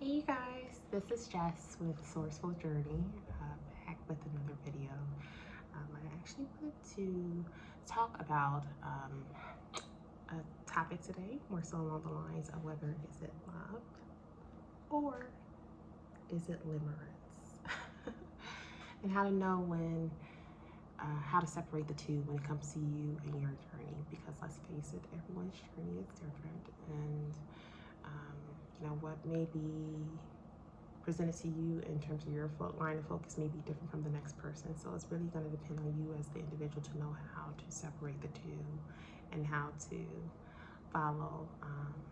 Hey you guys, this is Jess with Sourceful Journey, back with another video. I actually wanted to talk about a topic today, more so along the lines of whether is it love or is it limerence, and how to know when, how to separate the two when it comes to you and your journey. Because let's face it, everyone's journey is different, and what may be presented to you in terms of your line of focus may be different from the next person. So it's really going to depend on you as the individual to know how to separate the two and how to follow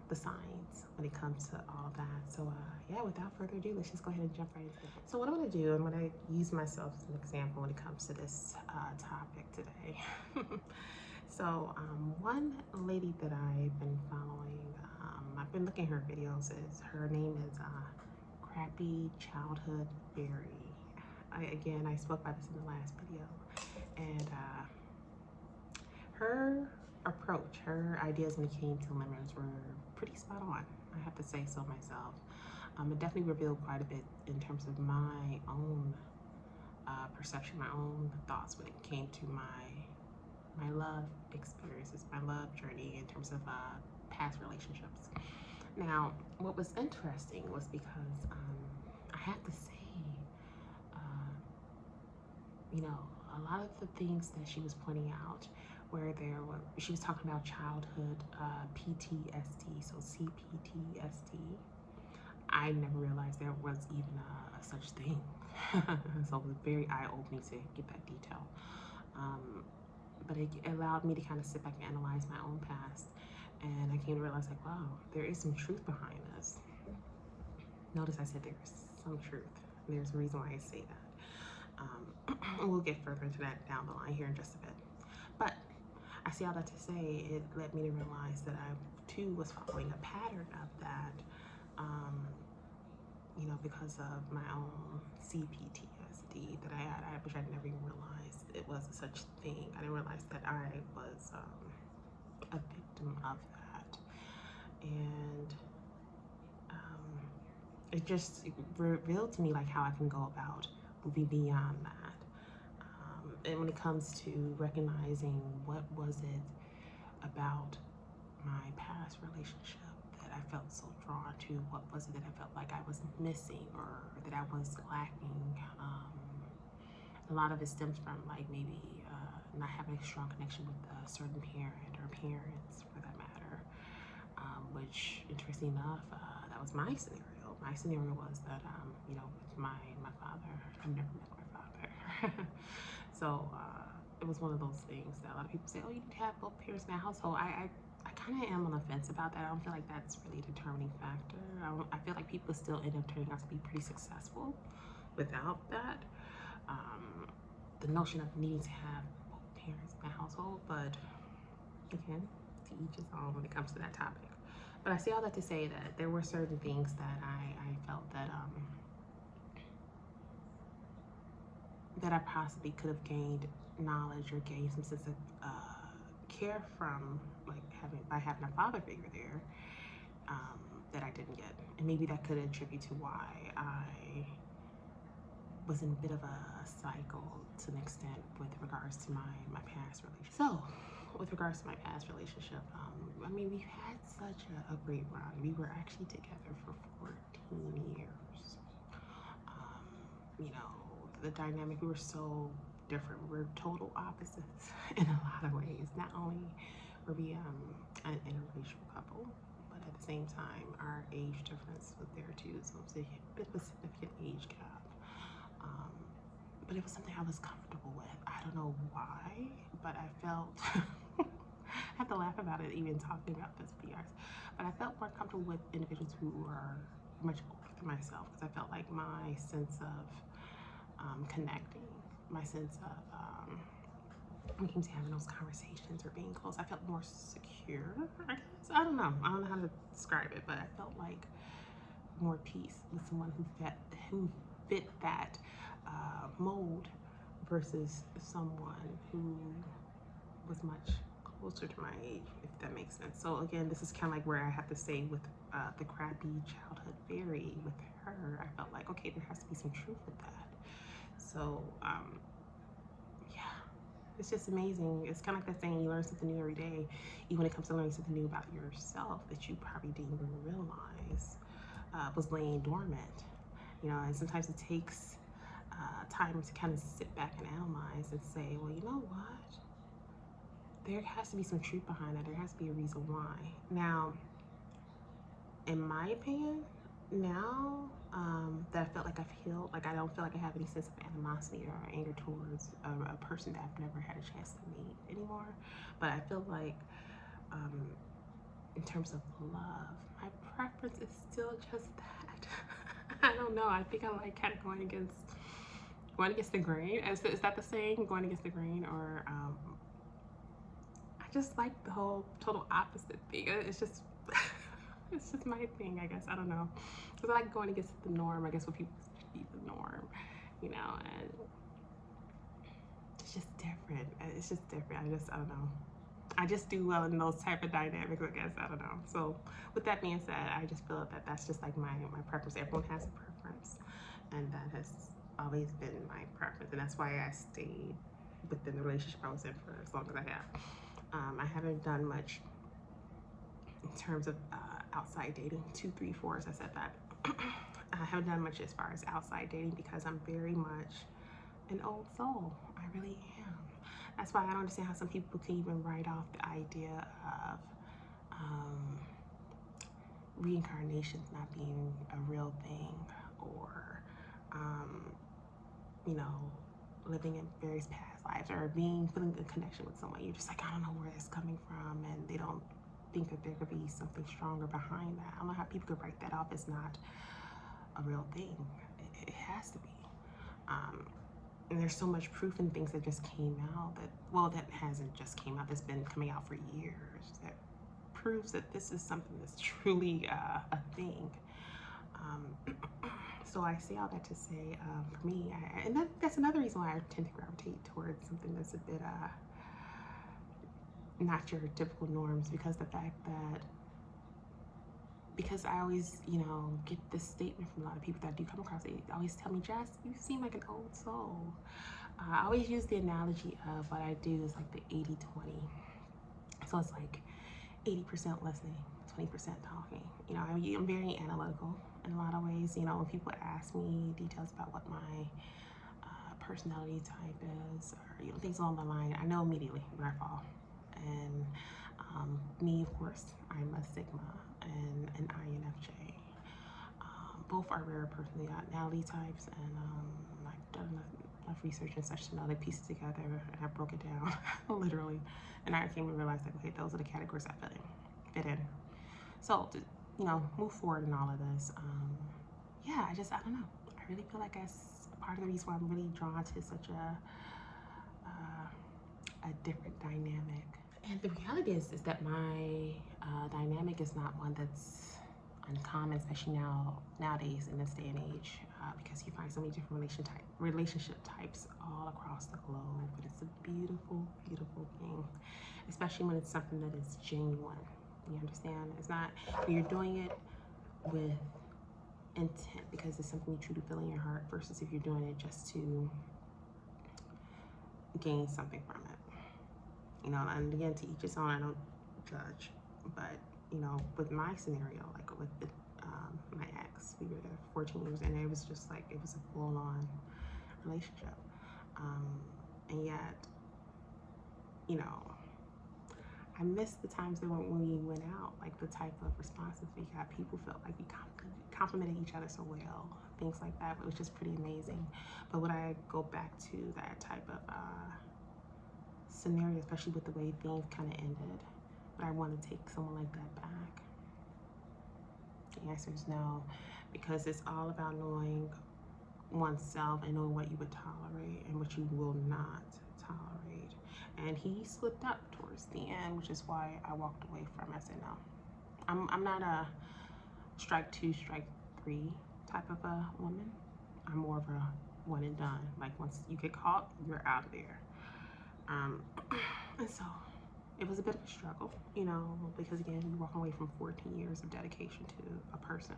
the signs when it comes to all of that. So yeah, without further ado, let's just go ahead and jump right into it. So what I'm going to do, I'm going to use myself as an example when it comes to this topic today. So one lady that I've been following, I've been looking at her videos, her name is Crappy Childhood Berry. Again, I spoke about this in the last video, and her approach, her ideas when it came to limerence were pretty spot on, I have to say so myself. It definitely revealed quite a bit in terms of my own perception, my own thoughts when it came to my love experiences, my love journey in terms of past relationships. Now, what was interesting was because I have to say, a lot of the things that she was pointing out, where she was talking about childhood PTSD, so CPTSD. I never realized there was even a such thing. So it was very eye-opening to get that detail. But it allowed me to kind of sit back and analyze my own past. And I came to realize, like, wow, there is some truth behind this. Notice I said there's some truth. There's a reason why I say that. We'll get further into that down the line here in just a bit. But I say all that to say, it led me to realize that I, too, was following a pattern of that, because of my own CPTSD that I had, which I never even realized it was such thing. I didn't realize that I was a victim of that. And it just revealed to me like how I can go about moving beyond that. And when it comes to recognizing what was it about my past relationship that I felt so drawn to, what was it that I felt like I was missing or that I was lacking. A lot of it stems from like maybe not having a strong connection with a certain parent or parents for that matter, which interesting enough, that was my scenario. My scenario was that, with my father, I've never met my father. So it was one of those things that a lot of people say, oh, you need to have both parents in that household. I kind of am on the fence about that. I don't feel like that's really a determining factor. I feel like people still end up turning out to be pretty successful without that. The notion of needing to have both parents in the household, but again, to each his own when it comes to that topic. But I say all that to say that there were certain things that I felt that that I possibly could have gained knowledge or gained some sense of care from, like by having a father figure there, that I didn't get, and maybe that could attribute to why I was in a bit of a cycle to an extent with regards to my past relationship. So, with regards to my past relationship, we've had such a great run. We were actually together for 14 years. The dynamic, we were so different. We're total opposites in a lot of ways. Not only were we an interracial couple, but at the same time, our age difference was there too. So it was a bit of a significant age gap. But it was something I was comfortable with. I don't know why, but I felt, I have to laugh about it even talking about this with you guys, but I felt more comfortable with individuals who are much older than myself, because I felt like my sense of connecting, my sense of when it came to having those conversations or being close, I felt more secure, I guess. I don't know how to describe it, but I felt like more peace with someone who fit that mold versus someone who was much closer to my age, if that makes sense. So again, this is kind of like where I have to say with the crappy childhood fairy with her, I felt like, okay, there has to be some truth with that. So yeah, it's just amazing. It's kind of like that saying, you learn something new every day, even when it comes to learning something new about yourself that you probably didn't even realize was laying dormant. You know, and sometimes it takes time to kind of sit back and analyze and say, well, you know what? There has to be some truth behind that. There has to be a reason why. Now, in my opinion, now that I felt like I've healed, like I don't feel like I have any sense of animosity or anger towards a person that I've never had a chance to meet anymore. But I feel like in terms of love, my preference is still just that. I don't know. I think I like kind of going against the grain. Is that the saying? Going against the grain, or I just like the whole total opposite thing. It's just it's just my thing, I guess. I don't know, because I like going against the norm. I guess what people see the norm, you know, and it's just different. It's just different. I don't know. I just do well in those type of dynamics, I guess. I don't know. So with that being said, I just feel that that's just like my preference. Everyone has a preference, and that has always been my preference, and that's why I stayed within the relationship I was in for as long as I have. I haven't done much in terms of outside dating. 2, 3, 4, as I said that. I haven't done much as far as outside dating because I'm very much an old soul. I really am. That's why I don't understand how some people can even write off the idea of reincarnations not being a real thing, or you know, living in various past lives, or feeling a connection with someone. You're just like, I don't know where it's coming from, and they don't think that there could be something stronger behind that. I don't know how people could write that off as not a real thing. It has to be. And there's so much proof in things that just came out that, well, that hasn't just came out, that's been coming out for years, that proves that this is something that's truly a thing. So I say all that to say, for me, and that's another reason why I tend to gravitate towards something that's a bit not your typical norms, because the fact that, because I always, you know, get this statement from a lot of people that I do come across. They always tell me, Jess, you seem like an old soul. I always use the analogy of what I do is like the 80-20. So it's like 80% listening, 20% talking. You know, I'm very analytical in a lot of ways. You know, when people ask me details about what my personality type is, or, you know, things along the line, I know immediately where I fall. And me, of course, I'm a Sigma and an INFJ. Both are rare personality types, and I've done enough research and such to know they piece it together, and I broke it down literally, and I came to realize that, okay, those are the categories I fit in. So to, you know, move forward in all of this, yeah, I don't know. I really feel like that's part of the reason why I'm really drawn to such a different dynamic. And the reality is that my dynamic is not one that's uncommon, especially nowadays in this day and age, because you find so many different relationship types all across the globe. But it's a beautiful, beautiful thing, especially when it's something that is genuine. You understand? It's not when you're doing it with intent because it's something you truly feel in your heart, versus if you're doing it just to gain something from it. You know, and again, to each his own. I don't judge, but you know, with my scenario, like with my ex, we were there for 14 years, and it was just like, it was a full-on relationship, and yet, you know, I missed the times that when we went out, like the type of responses we got. People felt like we complimented each other so well, things like that. It was just pretty amazing. But when I go back to that type of scenario, especially with the way things kind of ended, would I want to take someone like that back? The answer is no, because it's all about knowing oneself and knowing what you would tolerate and what you will not tolerate. And he slipped up towards the end, which is why I walked away from it. I said no. I'm not a strike 2, strike 3 type of a woman. I'm more of a one and done. Like, once you get caught, you're out of there. And so it was a bit of a struggle, you know, because again, you walk away from 14 years of dedication to a person.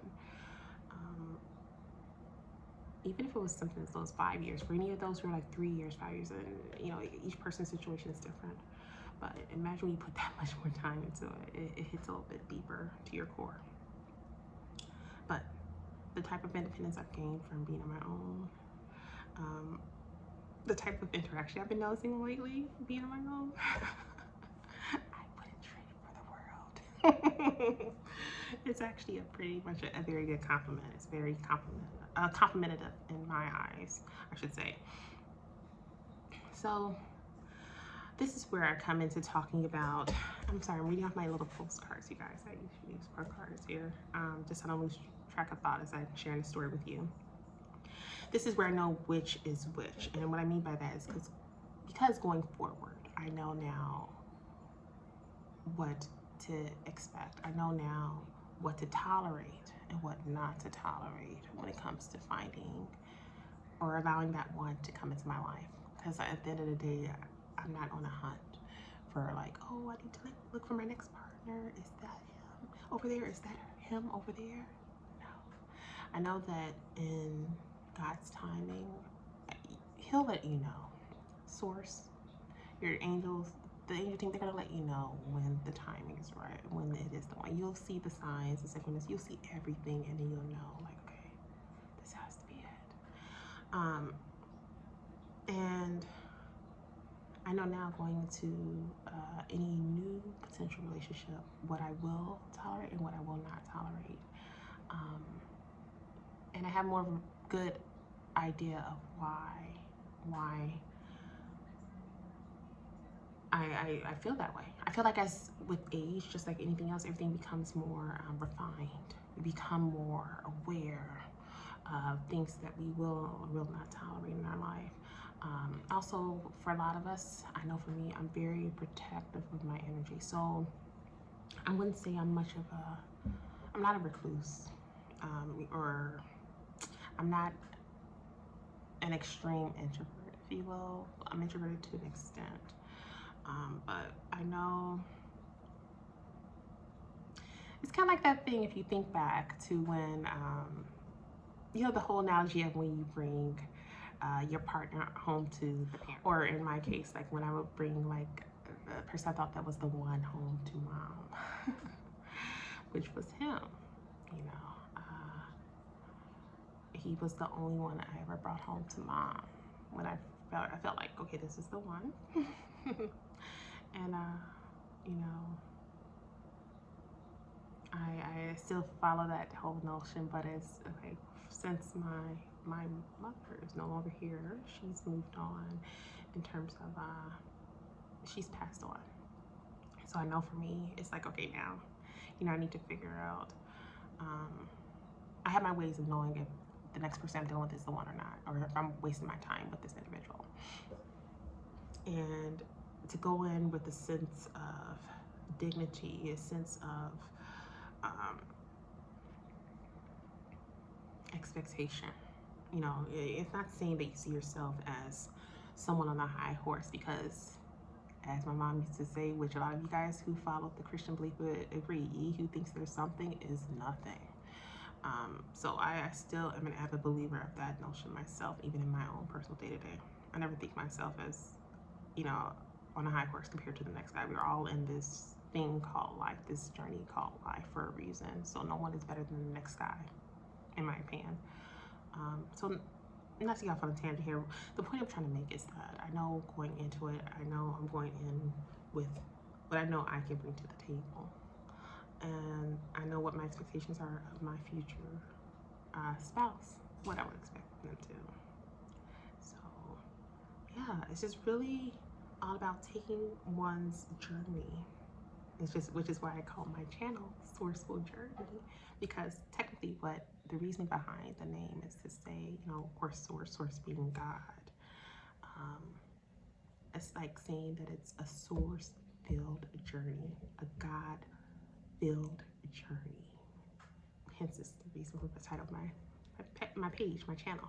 Even if it was something as low as 5 years, for any of those who are like 3 years, 5 years, and you know, each person's situation is different. But imagine when you put that much more time into it, it hits a little bit deeper to your core. But the type of independence I've gained from being on my own, the type of interaction I've been noticing lately, being on my own, I wouldn't trade it for the world. It's actually pretty much a very good compliment. It's very complimentative in my eyes, I should say. So this is where I come into talking about, I'm sorry, I'm reading off my little postcards, you guys. I usually use postcards here, just so I don't lose track of thought as I'm sharing the story with you. This is where I know which is which. And what I mean by that is because going forward, I know now what to expect. I know now what to tolerate and what not to tolerate when it comes to finding or allowing that one to come into my life. Because at the end of the day, I'm not on a hunt for like, oh, I need to look for my next partner. Is that him over there? Is that him over there? No. I know that in God's timing, He'll let you know. Source, your angels, the angel team, they're gonna let you know when the timing is right, when it is the one. You'll see the signs, the synchronous, you'll see everything, and then you'll know, like, okay, this has to be it. And I know now going into any new potential relationship, what I will tolerate and what I will not tolerate. And I have more of a good idea of why I feel that way. I feel like as with age, just like anything else, everything becomes more refined. We become more aware of things that we will or will not tolerate in our life. Also, for a lot of us, I know for me, I'm very protective of my energy. So I wouldn't say I'm not a recluse, or I'm not an extreme introvert, if you will. I'm introverted to an extent. But I know it's kind of like that thing if you think back to when, you know, the whole analogy of when you bring your partner home to the parent, or in my case, like when I would bring like the person I thought that was the one home to mom, which was him, you know. He was the only one I ever brought home to mom when I felt like, okay, this is the one. And you know, I still follow that whole notion, but it's okay, since my mother is no longer here, she's moved on in terms of she's passed on. So I know for me, it's like, okay, now, you know, I need to figure out, I have my ways of knowing if the next person I'm dealing with is the one or not, or if I'm wasting my time with this individual. And to go in with a sense of dignity, a sense of expectation. You know, it's not saying that you see yourself as someone on a high horse, because as my mom used to say, which a lot of you guys who follow the Christian belief would agree, he who thinks there's something is nothing. So I still am an avid believer of that notion myself, even in my own personal day-to-day. I never think myself as, you know, on a high horse compared to the next guy. We're all in this thing called life, this journey called life for a reason. So no one is better than the next guy, in my opinion. So not to get off on a tangent here, the point I'm trying to make is that I know going into it, I know I'm going in with what I know I can bring to the table. And I know what my expectations are of my future spouse, what I would expect them to. So yeah, it's just really all about taking one's journey. It's just, which is why I call my channel Sourceful Journey, because technically what the reasoning behind the name is to say, you know, of course, source being God. It's like saying that it's a source-filled journey, a God-filled journey. Hence, it's the reason for the title of my page, my channel.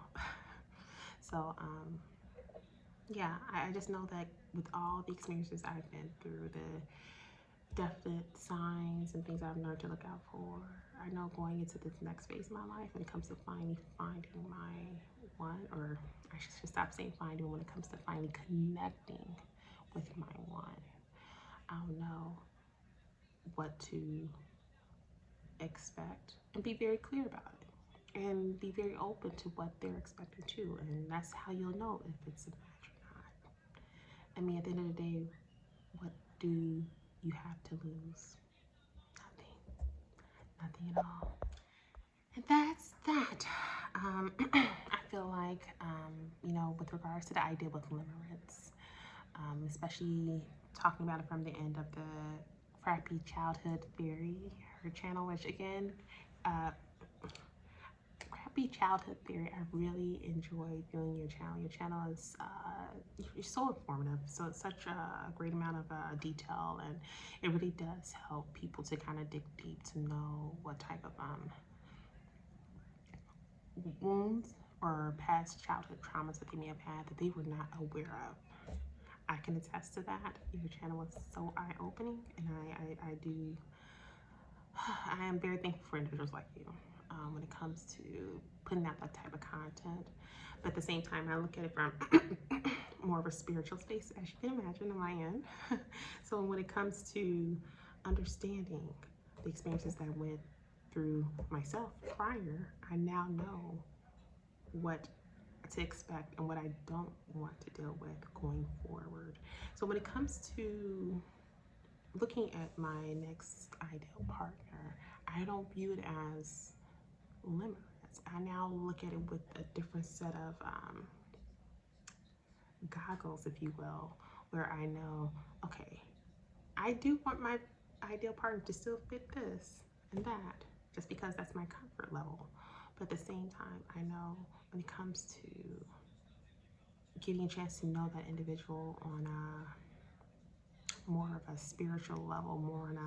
So, yeah, I just know that with all the experiences I've been through, the definite signs and things I've learned to look out for, I know going into this next phase of my life, when it comes to finally finding my one, or I should stop saying finding, when it comes to finally connecting with my one, I'll know what to expect and be very clear about it and be very open to what they're expecting too. And that's how you'll know if it's a match or not. I mean, at the end of the day, what do you have to lose? Nothing at all. And that's that. I feel like, you know, with regards to the idea with limerence, especially talking about it from the end of the crappy childhood theory, her channel, which again, crappy childhood theory, I really enjoy doing your channel. Your channel is you're so informative, so it's such a great amount of detail, and it really does help people to kind of dig deep to know what type of wounds or past childhood traumas that they may have had that they were not aware of. I can attest to that. Your channel was so eye-opening, and I am very thankful for individuals like you when it comes to putting out that type of content. But at the same time, I look at it from more of a spiritual space, as you can imagine, on my end. So when it comes to understanding the experiences that I went through myself prior, I now know what to expect and what I don't want to deal with going forward. So when it comes to looking at my next ideal partner, I don't view it as limerence. I now look at it with a different set of goggles, if you will, where I know, okay, I do want my ideal partner to still fit this and that, just because that's my comfort level. But at the same time, I know when it comes to getting a chance to know that individual on a more of a spiritual level, more on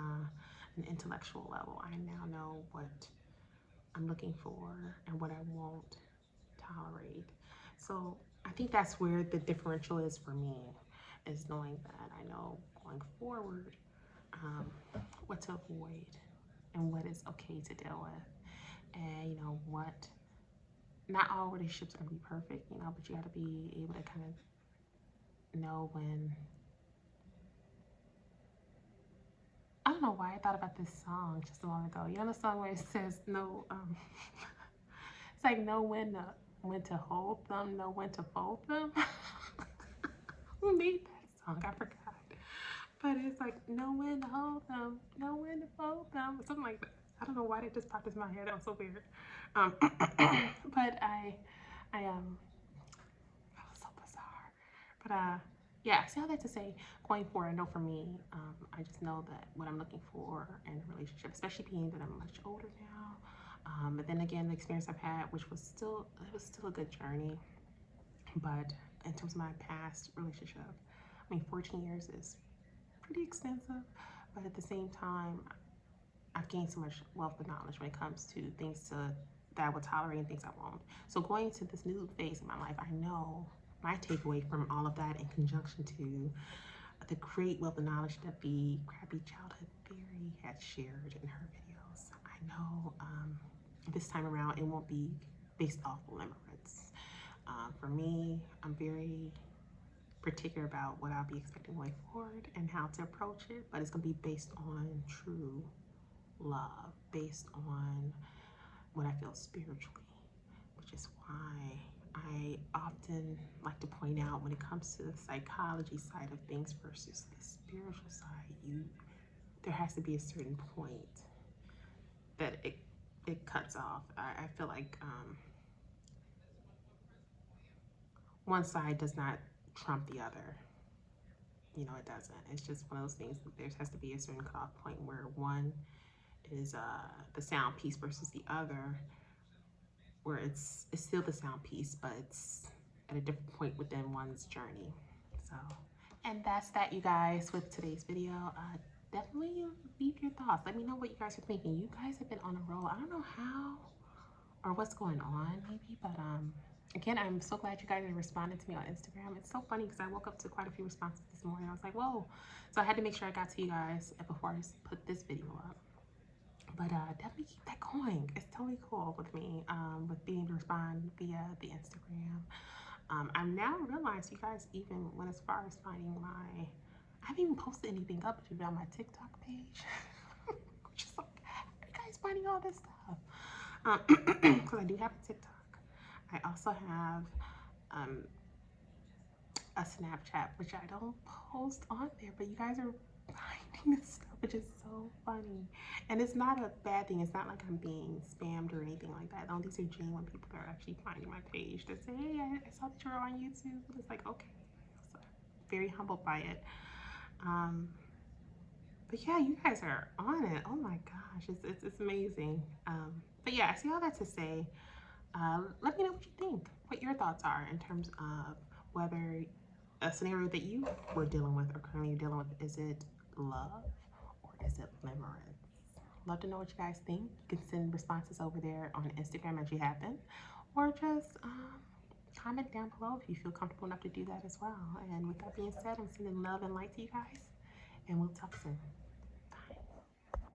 an intellectual level, I now know what I'm looking for and what I won't tolerate. So I think that's where the differential is for me, is knowing that I know going forward what to avoid and what is okay to deal with. And you know what, not all relationships are gonna be perfect, you know, but you gotta be able to kind of know when, I don't know why I thought about this song just a moment ago. You know the song where it says no, it's like know when to hold them, know when to fold them. Who made that song? I forgot. But it's like know when to hold them, know when to fold them, something like that. I don't know why that just popped into my head. That was so weird. But that was so bizarre. But yeah, see all that to say, going forward, I know for me, I just know that what I'm looking for in a relationship, especially being that I'm much older now. But then again, the experience I've had, which was still a good journey. But in terms of my past relationship, I mean, 14 years is pretty extensive, but at the same time, I've gained so much wealth of knowledge when it comes to things that I will tolerate and things I won't. So going to this new phase in my life, I know my takeaway from all of that in conjunction to the great wealth of knowledge that the crappy childhood theory had shared in her videos. I know this time around it won't be based off of limerence. For me, I'm very particular about what I'll be expecting going forward and how to approach it, but it's going to be based on true love, based on what I feel spiritually, which is why I often like to point out when it comes to the psychology side of things versus the spiritual side, there has to be a certain point that it cuts off. I feel like one side does not trump the other. You know, it doesn't. It's just one of those things that there has to be a certain cutoff point where one is the sound piece versus the other, where it's still the sound piece, but it's at a different point within one's journey. So, and that's that, you guys, with today's video. Definitely leave your thoughts. Let me know what you guys are thinking. You guys have been on a roll. I don't know how or what's going on, maybe, but Again, I'm so glad you guys responded to me on Instagram. It's so funny because I woke up to quite a few responses this morning. I was like, whoa. So I had to make sure I got to you guys before I put this video up. But definitely keep that going. It's totally cool with me, with being able to respond via the Instagram. I now realize you guys, even when as far as finding I haven't even posted anything up on my TikTok page. Just like, how are you guys finding all this stuff? Because I do have a TikTok. I also have a Snapchat, which I don't post on there, but you guys are finding this stuff, which is so funny. And it's not a bad thing. It's not like I'm being spammed or anything like that. No, these are genuine people that are actually finding my page to say, hey, I saw that you're on YouTube. And it's like, okay. So very humbled by it. But yeah, you guys are on it. Oh my gosh, it's amazing. But yeah, I see all that to say. Let me know what you think, what your thoughts are in terms of whether a scenario that you were dealing with or currently dealing with, is it love or is it limerence? Love to know what you guys think. You can send responses over there on Instagram as you have been, or just comment down below if you feel comfortable enough to do that as well. And with that being said, I'm sending love and light to you guys, and we'll talk soon.